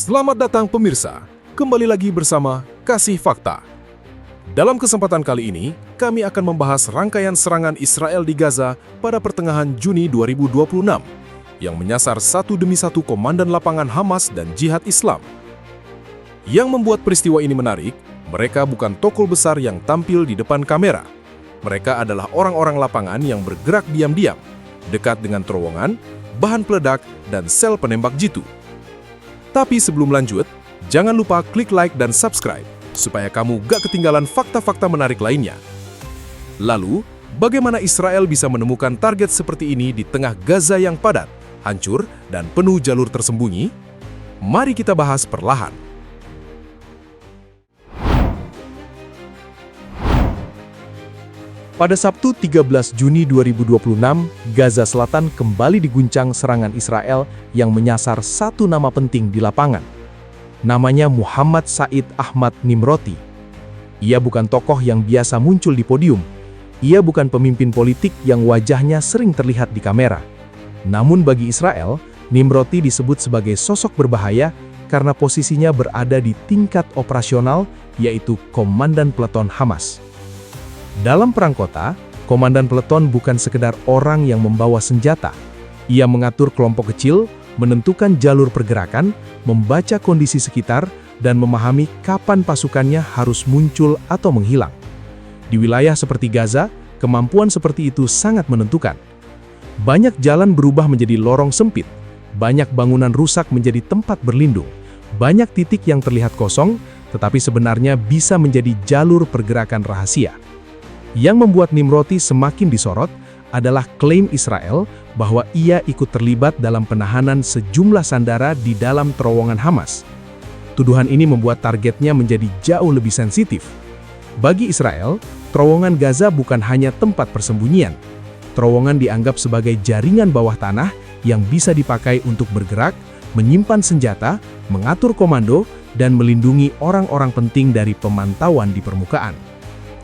Selamat datang pemirsa, kembali lagi bersama Kasih Fakta. Dalam kesempatan kali ini, kami akan membahas rangkaian serangan Israel di Gaza pada pertengahan Juni 2026 yang menyasar satu demi satu komandan lapangan Hamas dan Jihad Islam. Yang membuat peristiwa ini menarik, mereka bukan tokoh besar yang tampil di depan kamera. Mereka adalah orang-orang lapangan yang bergerak diam-diam, dekat dengan terowongan, bahan peledak, dan sel penembak jitu. Tapi sebelum lanjut, jangan lupa klik like dan subscribe, supaya kamu gak ketinggalan fakta-fakta menarik lainnya. Lalu, bagaimana Israel bisa menemukan target seperti ini di tengah Gaza yang padat, hancur, dan penuh jalur tersembunyi? Mari kita bahas perlahan. Pada Sabtu 13 Juni 2026, Gaza Selatan kembali diguncang serangan Israel yang menyasar satu nama penting di lapangan. Namanya Muhammad Said Ahmad Nimroti. Ia bukan tokoh yang biasa muncul di podium. Ia bukan pemimpin politik yang wajahnya sering terlihat di kamera. Namun bagi Israel, Nimroti disebut sebagai sosok berbahaya karena posisinya berada di tingkat operasional, yaitu Komandan Peleton Hamas. Dalam perang kota, komandan peleton bukan sekedar orang yang membawa senjata. Ia mengatur kelompok kecil, menentukan jalur pergerakan, membaca kondisi sekitar, dan memahami kapan pasukannya harus muncul atau menghilang. Di wilayah seperti Gaza, kemampuan seperti itu sangat menentukan. Banyak jalan berubah menjadi lorong sempit, banyak bangunan rusak menjadi tempat berlindung, banyak titik yang terlihat kosong, tetapi sebenarnya bisa menjadi jalur pergerakan rahasia. Yang membuat Nimroti semakin disorot adalah klaim Israel bahwa ia ikut terlibat dalam penahanan sejumlah sandera di dalam terowongan Hamas. Tuduhan ini membuat targetnya menjadi jauh lebih sensitif. Bagi Israel, terowongan Gaza bukan hanya tempat persembunyian. Terowongan dianggap sebagai jaringan bawah tanah yang bisa dipakai untuk bergerak, menyimpan senjata, mengatur komando, dan melindungi orang-orang penting dari pemantauan di permukaan.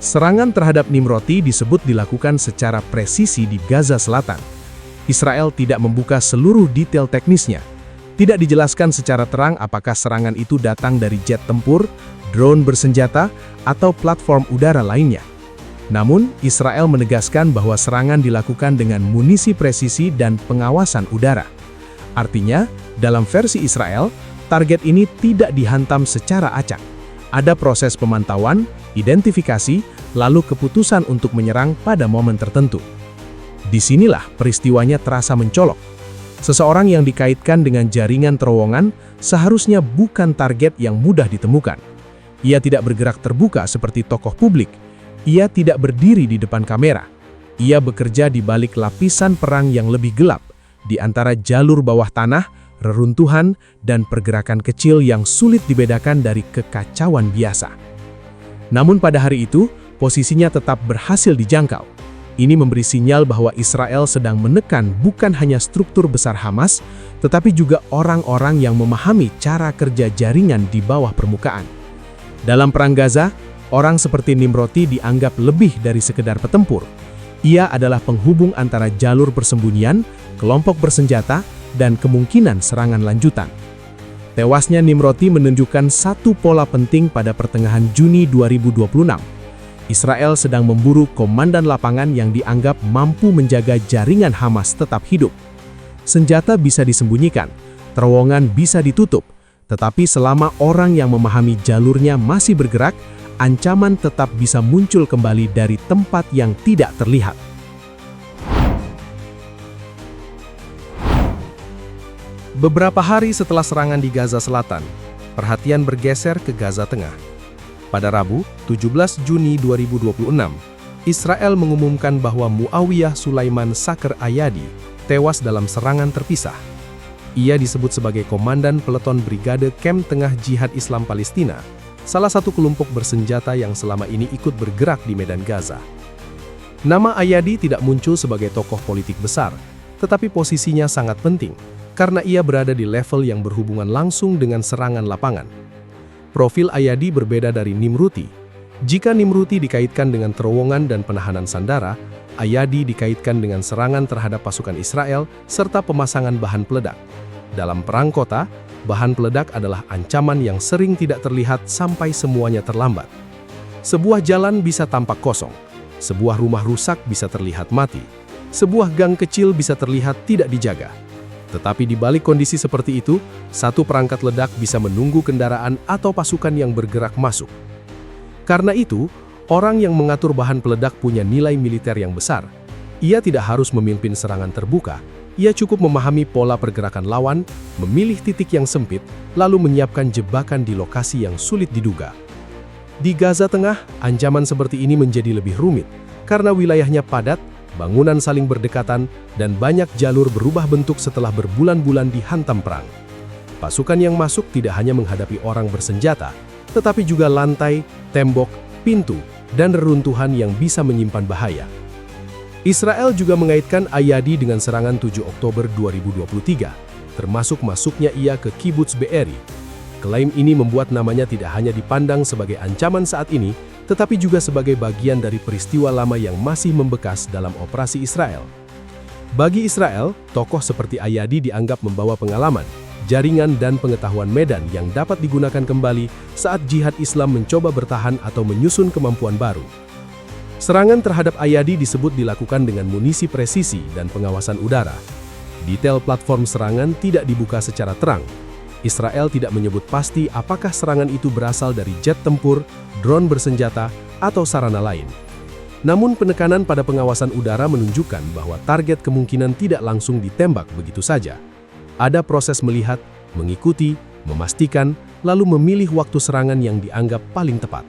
Serangan terhadap Nimroti disebut dilakukan secara presisi di Gaza Selatan. Israel tidak membuka seluruh detail teknisnya. Tidak dijelaskan secara terang apakah serangan itu datang dari jet tempur, drone bersenjata, atau platform udara lainnya. Namun, Israel menegaskan bahwa serangan dilakukan dengan munisi presisi dan pengawasan udara. Artinya, dalam versi Israel, target ini tidak dihantam secara acak. Ada proses pemantauan, identifikasi, lalu keputusan untuk menyerang pada momen tertentu. Disinilah peristiwanya terasa mencolok. Seseorang yang dikaitkan dengan jaringan terowongan seharusnya bukan target yang mudah ditemukan. Ia tidak bergerak terbuka seperti tokoh publik. Ia tidak berdiri di depan kamera. Ia bekerja di balik lapisan perang yang lebih gelap, di antara jalur bawah tanah, reruntuhan, dan pergerakan kecil yang sulit dibedakan dari kekacauan biasa. Namun pada hari itu, posisinya tetap berhasil dijangkau. Ini memberi sinyal bahwa Israel sedang menekan bukan hanya struktur besar Hamas, tetapi juga orang-orang yang memahami cara kerja jaringan di bawah permukaan. Dalam perang Gaza, orang seperti Nimroti dianggap lebih dari sekedar petempur. Ia adalah penghubung antara jalur persembunyian, kelompok bersenjata, dan kemungkinan serangan lanjutan. Tewasnya Nimroti menunjukkan satu pola penting pada pertengahan Juni 2026. Israel sedang memburu komandan lapangan yang dianggap mampu menjaga jaringan Hamas tetap hidup. Senjata bisa disembunyikan, terowongan bisa ditutup, tetapi selama orang yang memahami jalurnya masih bergerak, ancaman tetap bisa muncul kembali dari tempat yang tidak terlihat. Beberapa hari setelah serangan di Gaza Selatan, perhatian bergeser ke Gaza Tengah. Pada Rabu, 17 Juni 2026, Israel mengumumkan bahwa Muawiyah Sulaiman Sakr Ayadi tewas dalam serangan terpisah. Ia disebut sebagai Komandan Peleton Brigade Camp Tengah Jihad Islam Palestina, salah satu kelompok bersenjata yang selama ini ikut bergerak di medan Gaza. Nama Ayadi tidak muncul sebagai tokoh politik besar, tetapi posisinya sangat penting, karena ia berada di level yang berhubungan langsung dengan serangan lapangan. Profil Ayadi berbeda dari Nimroti. Jika Nimroti dikaitkan dengan terowongan dan penahanan sandera, Ayadi dikaitkan dengan serangan terhadap pasukan Israel serta pemasangan bahan peledak. Dalam perang kota, bahan peledak adalah ancaman yang sering tidak terlihat sampai semuanya terlambat. Sebuah jalan bisa tampak kosong, sebuah rumah rusak bisa terlihat mati, sebuah gang kecil bisa terlihat tidak dijaga. Tetapi di balik kondisi seperti itu, satu perangkat ledak bisa menunggu kendaraan atau pasukan yang bergerak masuk. Karena itu, orang yang mengatur bahan peledak punya nilai militer yang besar. Ia tidak harus memimpin serangan terbuka, ia cukup memahami pola pergerakan lawan, memilih titik yang sempit, lalu menyiapkan jebakan di lokasi yang sulit diduga. Di Gaza Tengah, ancaman seperti ini menjadi lebih rumit, karena wilayahnya padat, bangunan saling berdekatan, dan banyak jalur berubah bentuk setelah berbulan-bulan dihantam perang. Pasukan yang masuk tidak hanya menghadapi orang bersenjata, tetapi juga lantai, tembok, pintu, dan reruntuhan yang bisa menyimpan bahaya. Israel juga mengaitkan Ayadi dengan serangan 7 Oktober 2023, termasuk masuknya ia ke Kibbutz Be'eri. Klaim ini membuat namanya tidak hanya dipandang sebagai ancaman saat ini, tetapi juga sebagai bagian dari peristiwa lama yang masih membekas dalam operasi Israel. Bagi Israel, tokoh seperti Ayadi dianggap membawa pengalaman, jaringan dan pengetahuan medan yang dapat digunakan kembali saat jihad Islam mencoba bertahan atau menyusun kemampuan baru. Serangan terhadap Ayadi disebut dilakukan dengan munisi presisi dan pengawasan udara. Detail platform serangan tidak dibuka secara terang. Israel tidak menyebut pasti apakah serangan itu berasal dari jet tempur, drone bersenjata, atau sarana lain. Namun penekanan pada pengawasan udara menunjukkan bahwa target kemungkinan tidak langsung ditembak begitu saja. Ada proses melihat, mengikuti, memastikan, lalu memilih waktu serangan yang dianggap paling tepat.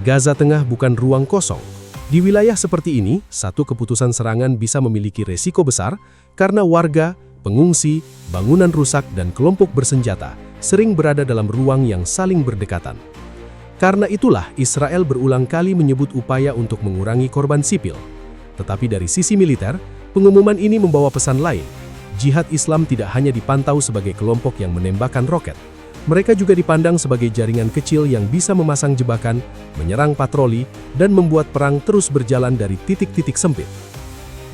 Gaza Tengah bukan ruang kosong. Di wilayah seperti ini, satu keputusan serangan bisa memiliki resiko besar karena warga, pengungsi, bangunan rusak, dan kelompok bersenjata sering berada dalam ruang yang saling berdekatan. Karena itulah Israel berulang kali menyebut upaya untuk mengurangi korban sipil. Tetapi dari sisi militer, pengumuman ini membawa pesan lain. Jihad Islam tidak hanya dipantau sebagai kelompok yang menembakkan roket. Mereka juga dipandang sebagai jaringan kecil yang bisa memasang jebakan, menyerang patroli, dan membuat perang terus berjalan dari titik-titik sempit.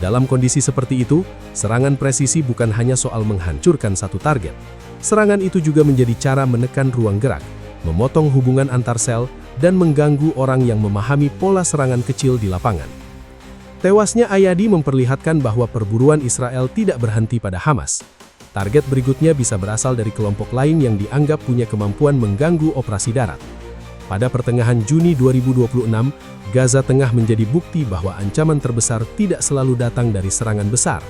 Dalam kondisi seperti itu, serangan presisi bukan hanya soal menghancurkan satu target. Serangan itu juga menjadi cara menekan ruang gerak, memotong hubungan antar sel, dan mengganggu orang yang memahami pola serangan kecil di lapangan. Tewasnya Ayadi memperlihatkan bahwa perburuan Israel tidak berhenti pada Hamas. Target berikutnya bisa berasal dari kelompok lain yang dianggap punya kemampuan mengganggu operasi darat. Pada pertengahan Juni 2026, Gaza Tengah menjadi bukti bahwa ancaman terbesar tidak selalu datang dari serangan besar.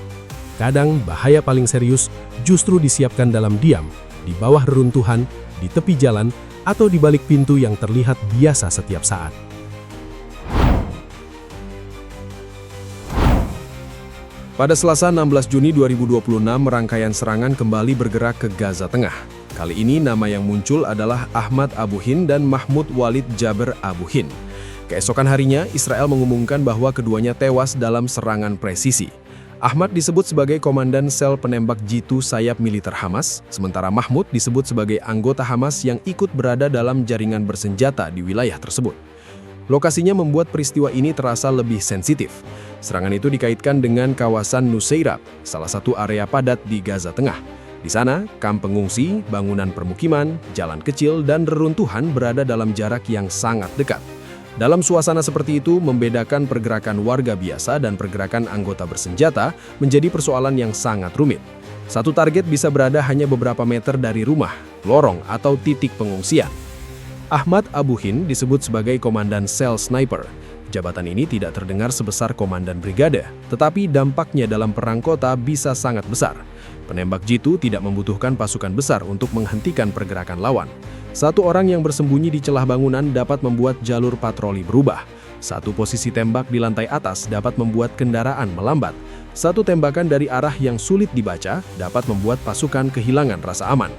Kadang bahaya paling serius justru disiapkan dalam diam, di bawah reruntuhan, di tepi jalan, atau di balik pintu yang terlihat biasa setiap saat. Pada Selasa 16 Juni 2026, rangkaian serangan kembali bergerak ke Gaza Tengah. Kali ini nama yang muncul adalah Ahmad Abu Hind dan Mahmud Walid Jaber Abu Hind. Keesokan harinya, Israel mengumumkan bahwa keduanya tewas dalam serangan presisi. Ahmad disebut sebagai komandan sel penembak jitu sayap militer Hamas, sementara Mahmud disebut sebagai anggota Hamas yang ikut berada dalam jaringan bersenjata di wilayah tersebut. Lokasinya membuat peristiwa ini terasa lebih sensitif. Serangan itu dikaitkan dengan kawasan Nuseirat, salah satu area padat di Gaza Tengah. Di sana, kamp pengungsi, bangunan permukiman, jalan kecil, dan reruntuhan berada dalam jarak yang sangat dekat. Dalam suasana seperti itu, membedakan pergerakan warga biasa dan pergerakan anggota bersenjata menjadi persoalan yang sangat rumit. Satu target bisa berada hanya beberapa meter dari rumah, lorong, atau titik pengungsian. Ahmad Abu Hind disebut sebagai komandan sel sniper. Jabatan ini tidak terdengar sebesar komandan brigade, tetapi dampaknya dalam perang kota bisa sangat besar. Penembak jitu tidak membutuhkan pasukan besar untuk menghentikan pergerakan lawan. Satu orang yang bersembunyi di celah bangunan dapat membuat jalur patroli berubah. Satu posisi tembak di lantai atas dapat membuat kendaraan melambat. Satu tembakan dari arah yang sulit dibaca dapat membuat pasukan kehilangan rasa aman.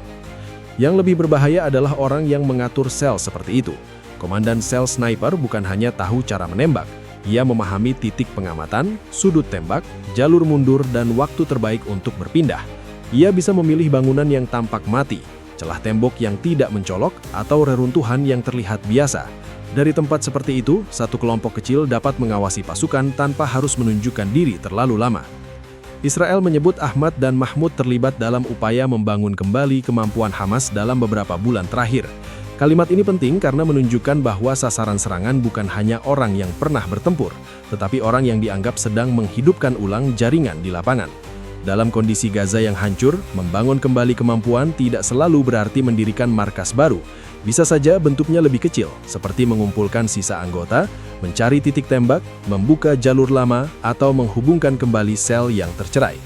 Yang lebih berbahaya adalah orang yang mengatur sel seperti itu. Komandan sel sniper bukan hanya tahu cara menembak, ia memahami titik pengamatan, sudut tembak, jalur mundur, dan waktu terbaik untuk berpindah. Ia bisa memilih bangunan yang tampak mati, celah tembok yang tidak mencolok, atau reruntuhan yang terlihat biasa. Dari tempat seperti itu, satu kelompok kecil dapat mengawasi pasukan tanpa harus menunjukkan diri terlalu lama. Israel menyebut Ahmad dan Mahmud terlibat dalam upaya membangun kembali kemampuan Hamas dalam beberapa bulan terakhir. Kalimat ini penting karena menunjukkan bahwa sasaran serangan bukan hanya orang yang pernah bertempur, tetapi orang yang dianggap sedang menghidupkan ulang jaringan di lapangan. Dalam kondisi Gaza yang hancur, membangun kembali kemampuan tidak selalu berarti mendirikan markas baru. Bisa saja bentuknya lebih kecil, seperti mengumpulkan sisa anggota, mencari titik tembak, membuka jalur lama, atau menghubungkan kembali sel yang tercerai.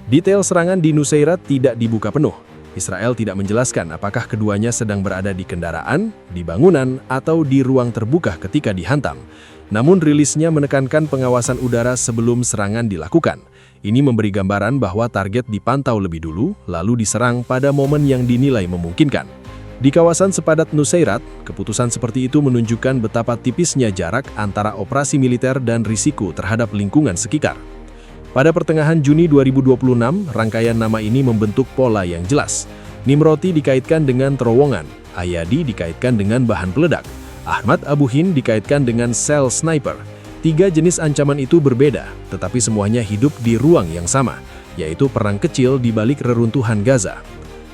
Detail serangan di Nusairat tidak dibuka penuh. Israel tidak menjelaskan apakah keduanya sedang berada di kendaraan, di bangunan, atau di ruang terbuka ketika dihantam. Namun rilisnya menekankan pengawasan udara sebelum serangan dilakukan. Ini memberi gambaran bahwa target dipantau lebih dulu, lalu diserang pada momen yang dinilai memungkinkan. Di kawasan sepadat Nusairat, keputusan seperti itu menunjukkan betapa tipisnya jarak antara operasi militer dan risiko terhadap lingkungan sekitar. Pada pertengahan Juni 2026, rangkaian nama ini membentuk pola yang jelas. Nimroti dikaitkan dengan terowongan, Ayadi dikaitkan dengan bahan peledak, Ahmad Abu Hind dikaitkan dengan sel sniper. Tiga jenis ancaman itu berbeda, tetapi semuanya hidup di ruang yang sama, yaitu perang kecil di balik reruntuhan Gaza.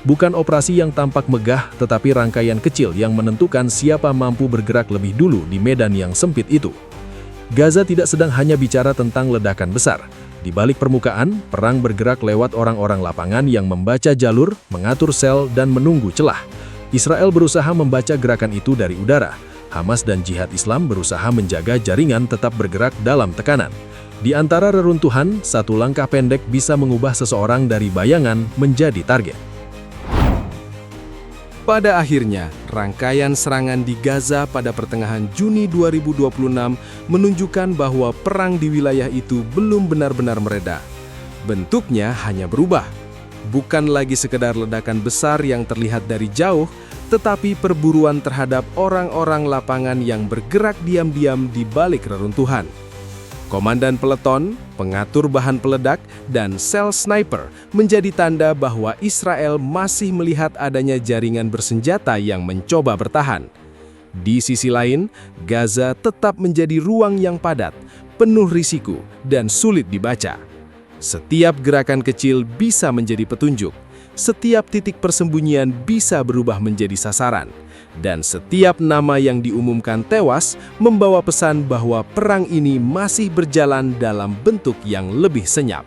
Bukan operasi yang tampak megah, tetapi rangkaian kecil yang menentukan siapa mampu bergerak lebih dulu di medan yang sempit itu. Gaza tidak sedang hanya bicara tentang ledakan besar. Di balik permukaan, perang bergerak lewat orang-orang lapangan yang membaca jalur, mengatur sel, dan menunggu celah. Israel berusaha membaca gerakan itu dari udara. Hamas dan Jihad Islam berusaha menjaga jaringan tetap bergerak dalam tekanan. Di antara reruntuhan, satu langkah pendek bisa mengubah seseorang dari bayangan menjadi target. Pada akhirnya, rangkaian serangan di Gaza pada pertengahan Juni 2026 menunjukkan bahwa perang di wilayah itu belum benar-benar mereda. Bentuknya hanya berubah. Bukan lagi sekedar ledakan besar yang terlihat dari jauh, tetapi perburuan terhadap orang-orang lapangan yang bergerak diam-diam di balik reruntuhan. Komandan peleton, pengatur bahan peledak, dan sel sniper menjadi tanda bahwa Israel masih melihat adanya jaringan bersenjata yang mencoba bertahan. Di sisi lain, Gaza tetap menjadi ruang yang padat, penuh risiko, dan sulit dibaca. Setiap gerakan kecil bisa menjadi petunjuk. Setiap titik persembunyian bisa berubah menjadi sasaran, dan setiap nama yang diumumkan tewas membawa pesan bahwa perang ini masih berjalan dalam bentuk yang lebih senyap.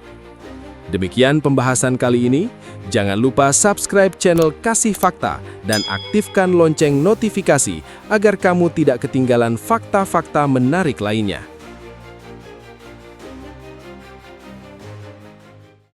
Demikian pembahasan kali ini. Jangan lupa subscribe channel Kasih Fakta dan aktifkan lonceng notifikasi agar kamu tidak ketinggalan fakta-fakta menarik lainnya.